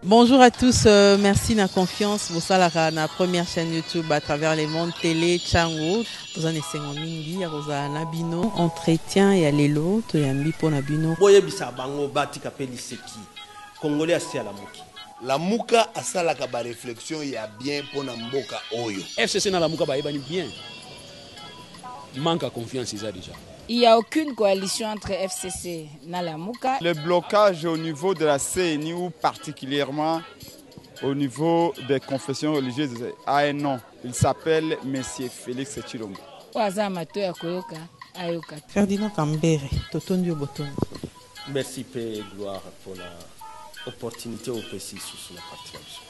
Bonjour à tous, merci de la confiance. Vous savez la première chaîne YouTube à travers les mondes télé, Chango. Vous en êtes mingi, vous avez un bino, entretien et allélo, tu as un bipo na bino. Boye bisa bango bati kapeli seki. Congolais asi à la muki. La muka asala ka ba réflexion ya bien pour na mboka oyo. FCC na la muka ba ebani bien. Manque à confiance ça déjà. Il n'y a aucune coalition entre FCC et Nalamuka. Le blocage au niveau de la CNI ou particulièrement au niveau des confessions religieuses a un nom. Il s'appelle M. Félix Tshilombo. Ferdinand Kambere, Totondio Boton. Merci Père et gloire pour l'opportunité au PCI sur la participation.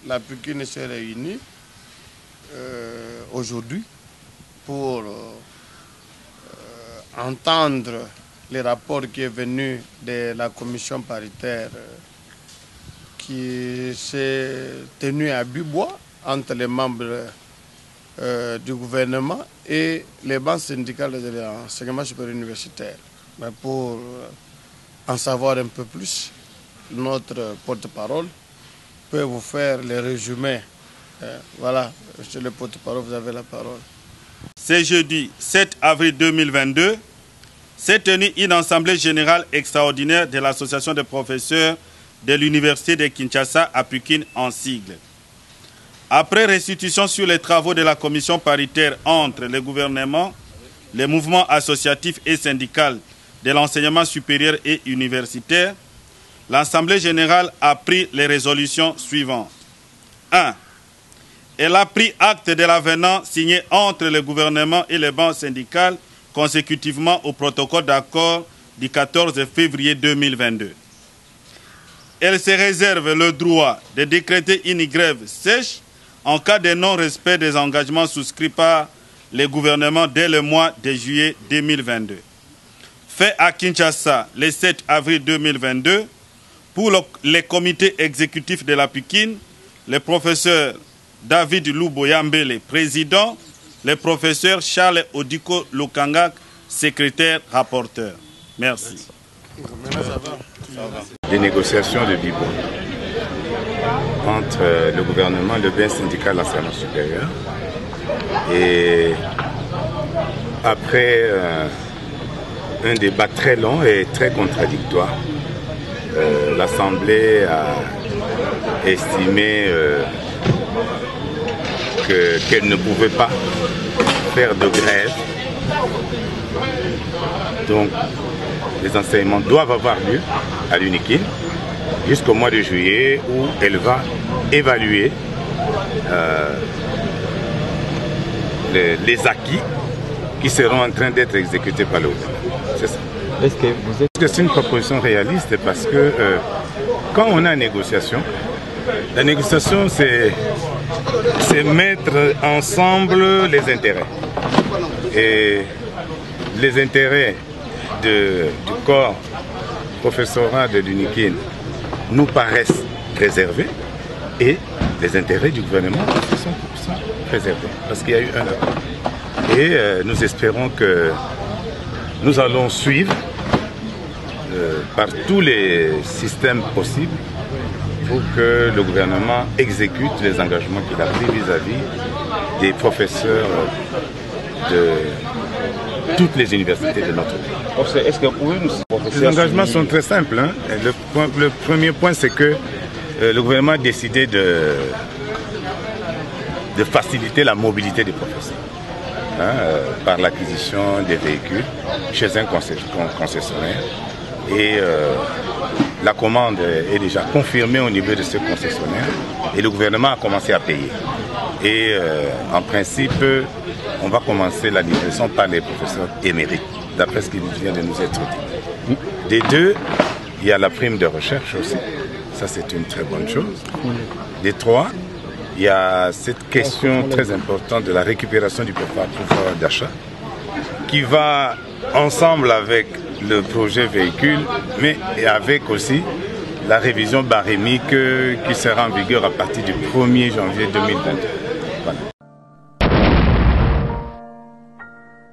La Pikine s'est réunie aujourd'hui pour entendre les rapports qui est venu de la commission paritaire qui s'est tenue à Bubois entre les membres du gouvernement et les banques syndicales de l'enseignement supérieur universitaire. Mais pour en savoir un peu plus, notre porte-parole peut vous faire le résumé. Voilà, monsieur le porte-parole, vous avez la parole. Ce jeudi 7 avril 2022, s'est tenue une assemblée générale extraordinaire de l'association des professeurs de l'université de Kinshasa à Pikine en sigle. Après restitution sur les travaux de la commission paritaire entre le gouvernement, les mouvements associatifs et syndicaux de l'enseignement supérieur et universitaire, l'Assemblée générale a pris les résolutions suivantes. 1. Elle a pris acte de l'avenant signé entre le gouvernement et les banques syndicales consécutivement au protocole d'accord du 14 février 2022. Elle se réserve le droit de décréter une grève sèche en cas de non-respect des engagements souscrits par le gouvernement dès le mois de juillet 2022. Fait à Kinshasa le 7 avril 2022, pour le comité exécutif de la Pikine, le professeur David Luboyambele, président, le professeur Charles Odiko Lukangak, secrétaire rapporteur. Merci. Des négociations de Bibo entre le gouvernement, le bien syndical de l'enseignement supérieur. Et après un débat très long et très contradictoire, l'Assemblée a estimé qu'elle ne pouvait pas faire de grève. Donc, les enseignements doivent avoir lieu à l'UNIKIN jusqu'au mois de juillet où elle va évaluer les acquis qui seront en train d'être exécutés par le gouvernement. C'est ça. Est-ce que c'est une proposition réaliste parce que quand on a une négociation, la négociation c'est mettre ensemble les intérêts. Et les intérêts du corps professoral de l'UNIKIN nous paraissent préservés et les intérêts du gouvernement sont préservés parce qu'il y a eu un accord. Et nous espérons que nous allons suivre par tous les systèmes possibles pour que le gouvernement exécute les engagements qu'il a pris vis-à-vis des professeurs de toutes les universités de notre pays. Est-ce que vous pouvez nous... Les engagements sont très simples. Hein. Le premier point, c'est que le gouvernement a décidé de faciliter la mobilité des professeurs par l'acquisition des véhicules chez un concessionnaire. Et la commande est déjà confirmée au niveau de ce concessionnaire et le gouvernement a commencé à payer. Et en principe, on va commencer la livraison par les professeurs émérites, d'après ce qui vient de nous être dit. Des deux, il y a la prime de recherche aussi, ça c'est une très bonne chose. Des trois, il y a cette question très importante de la récupération du pouvoir d'achat qui va ensemble avec le projet véhicule, mais avec aussi la révision barémique qui sera en vigueur à partir du 1er janvier 2022.